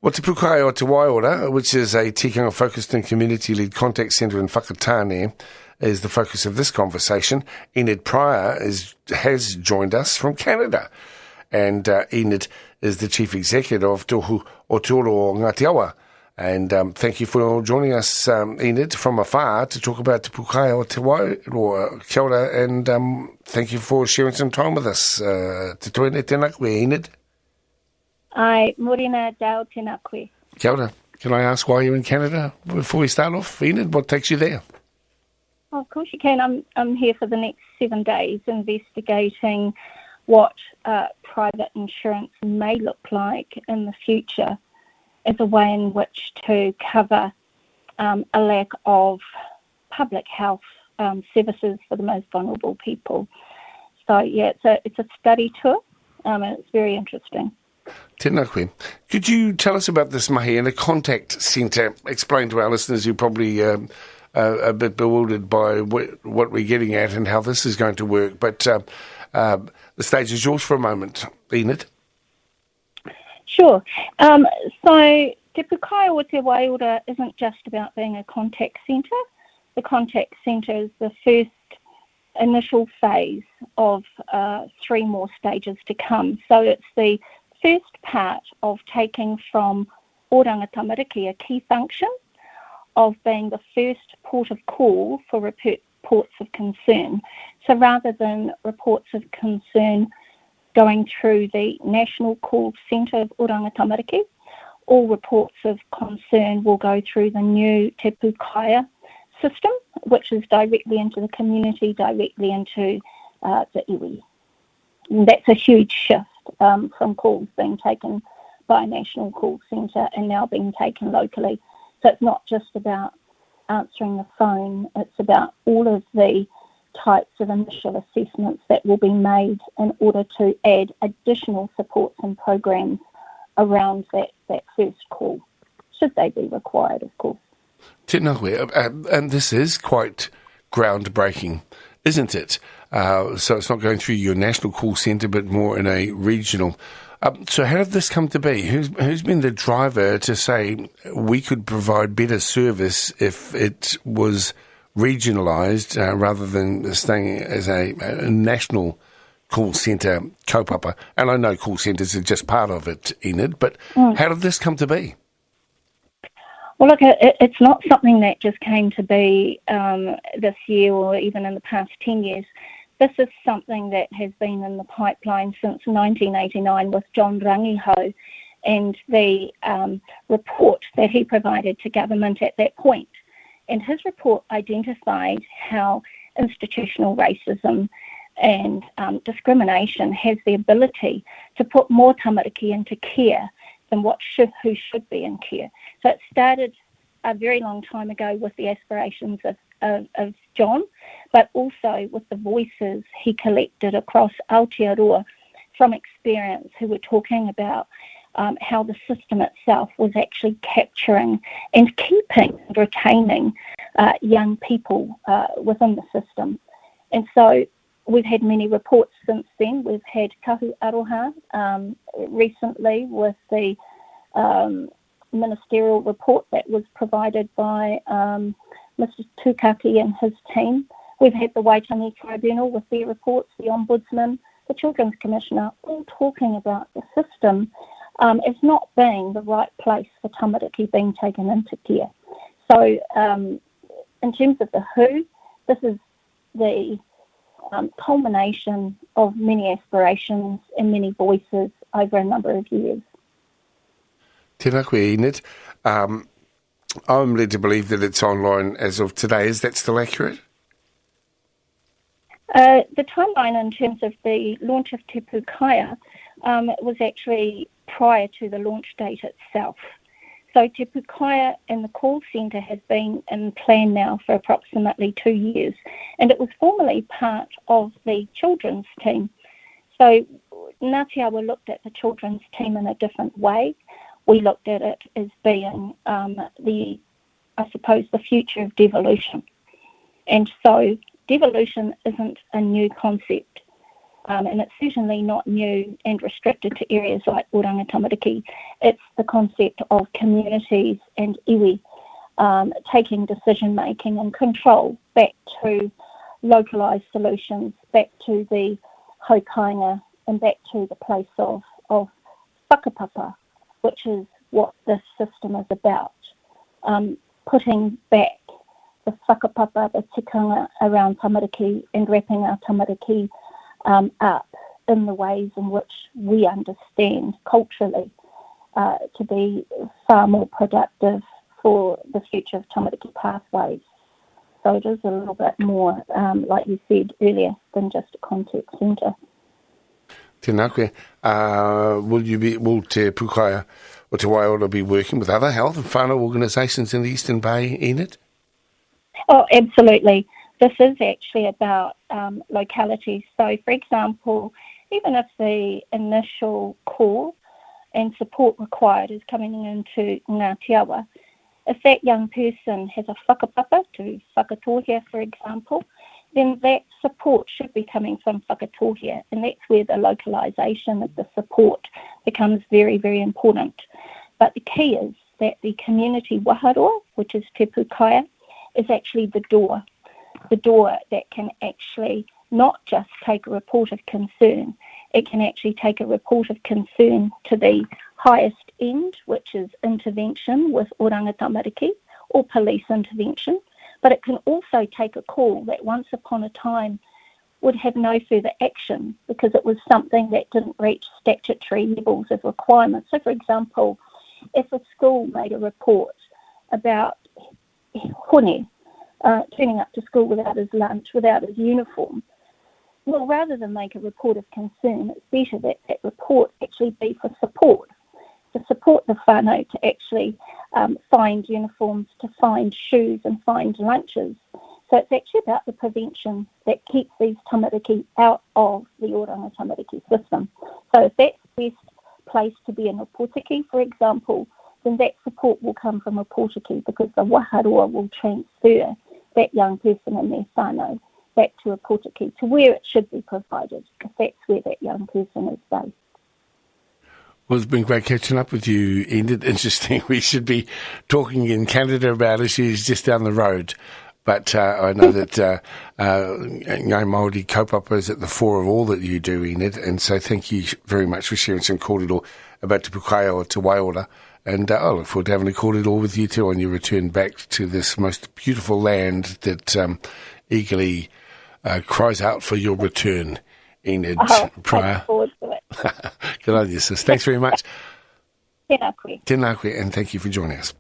Well, Te Pūkāea o Te Waiora, which is a tikanga-focused and community-led contact centre in Whakatāne, is the focus of this conversation. Enid Pryor has joined us from Canada. And Enid is the Chief Executive of Tohu o Te Oro o Ngāti Awa. And thank you for joining us, Enid, from afar to talk about Te Pūkāea o Te Waiora. Kia ora, and thank you for sharing some time with us. Te toene tēnā koe, Enid. Ai, morena dao tēnā koe. Kia ora. Can I ask why you're in Canada before we start off, Enid? What takes you there? Oh, of course you can. I'm here for the next 7 days investigating what private insurance may look like in the future as a way in which to cover a lack of public health services for the most vulnerable people. So, yeah, it's a study tour, and it's very interesting. Tēnā koe. Could you tell us about this mahi and a contact centre? Explain to our listeners who probably a bit bewildered by what we're getting at and how this is going to work. But the stage is yours for a moment, Enid. Sure. So Te Pūkāea o Te Waiora isn't just about being a contact centre. The contact centre is the first initial phase of 3 more stages to come. So it's the first part of taking from Oranga Tamariki a key function of being the first port of call for reports of concern. So rather than reports of concern going through the National Call Centre of Oranga Tamariki, all reports of concern will go through the new Te Pūkāea system, which is directly into the community, directly into the iwi. And that's a huge shift from calls being taken by a national call centre and now being taken locally. So it's not just about answering the phone, it's about all of the types of initial assessments that will be made in order to add additional supports and programs around that first call, should they be required, of course. Tēnā koe, and this is quite groundbreaking, isn't it? So it's not going through your national call centre, but more in a regional. So how did this come to be? Who's been the driver to say we could provide better service if it was regionalised rather than staying as a national call centre kaupapa? And I know call centres are just part of it, Enid, but how did this come to be? Well, look, it's not something that just came to be this year or even in the past 10 years. This is something that has been in the pipeline since 1989 with John Rangiho and the report that he provided to government at that point. And his report identified how institutional racism and discrimination has the ability to put more tamariki into care than who should be in care. So it started a very long time ago with the aspirations of John, but also with the voices he collected across Aotearoa from experience who were talking about how the system itself was actually capturing and keeping and retaining young people within the system. And so we've had many reports since then. We've had Kahu Aroha recently with the ministerial report that was provided by Mr. Tukaki and his team. We've had the Waitangi Tribunal with their reports, the Ombudsman, the Children's Commissioner, all talking about the system as not being the right place for tamariki being taken into care. So in terms of the who, this is the culmination of many aspirations and many voices over a number of years. Tēnā koe, Enid. I'm led to believe that it's online as of today. Is that still accurate? The timeline in terms of the launch of Te Pūkāea was actually prior to the launch date itself. So Te Pūkāea and the call centre has been in plan now for approximately 2 years, and it was formerly part of the children's team. So Ngāti Awa looked at the children's team in a different way. We looked at it as being the future of devolution. And so devolution isn't a new concept. and it's certainly not new and restricted to areas like Oranga Tamariki. It's the concept of communities and iwi taking decision-making and control back to localised solutions, back to the haukainga and back to the place of whakapapa, which is what this system is about. Putting back the whakapapa, the tikanga around tamariki and wrapping our tamariki up in the ways in which we understand culturally to be far more productive for the future of tamariki pathways. So it is a little bit more, like you said earlier, than just a contact centre. Tēnā koe. Will Te Pūkāea or Te Waiora be working with other health and whānau organisations in the Eastern Bay, Enid? Oh, absolutely. This is actually about localities. So, for example, even if the initial call and support required is coming into Ngā Te Awa, if that young person has a whakapapa to whakatohea, for example, then that support should be coming from whakatohea, and that's where the localisation of the support becomes very, very important. But the key is that the community waharoa, which is Te Pūkāea, is actually the door that can actually not just take a report of concern, it can actually take a report of concern to the highest end, which is intervention with oranga tamariki or police intervention, but it can also take a call that once upon a time would have no further action because it was something that didn't reach statutory levels of requirement. So, for example, if a school made a report about hone turning up to school without his lunch, without his uniform, well, rather than make a report of concern, it's better that that report actually be for support, to support the whānau to actually find uniforms, to find shoes and find lunches. So it's actually about the prevention that keeps these tamariki out of the oranga tamariki system. So if that's best placed to be in a pōtiki, for example, then that support will come from a pōtiki because the waharoa will transfer that young person and their whānau back to a pōtiki, to where it should be provided, if that's where that young person is based. Well, it's been great catching up with you, Enid. Interesting. We should be talking in Canada about issues just down the road. But I know that Ngai Māori kaupapa is at the fore of all that you do, Enid. And so thank you very much for sharing some kōrero about Te Pūkāea or Te Waiora. And I look forward to having a kōrero with you too on your return back to this most beautiful right that eagerly cries out for your return, Enid Pryor. Look forward to it. Good on you, sis. Thanks very much. Tēnā koe. Tēnā koe, and thank you for joining us.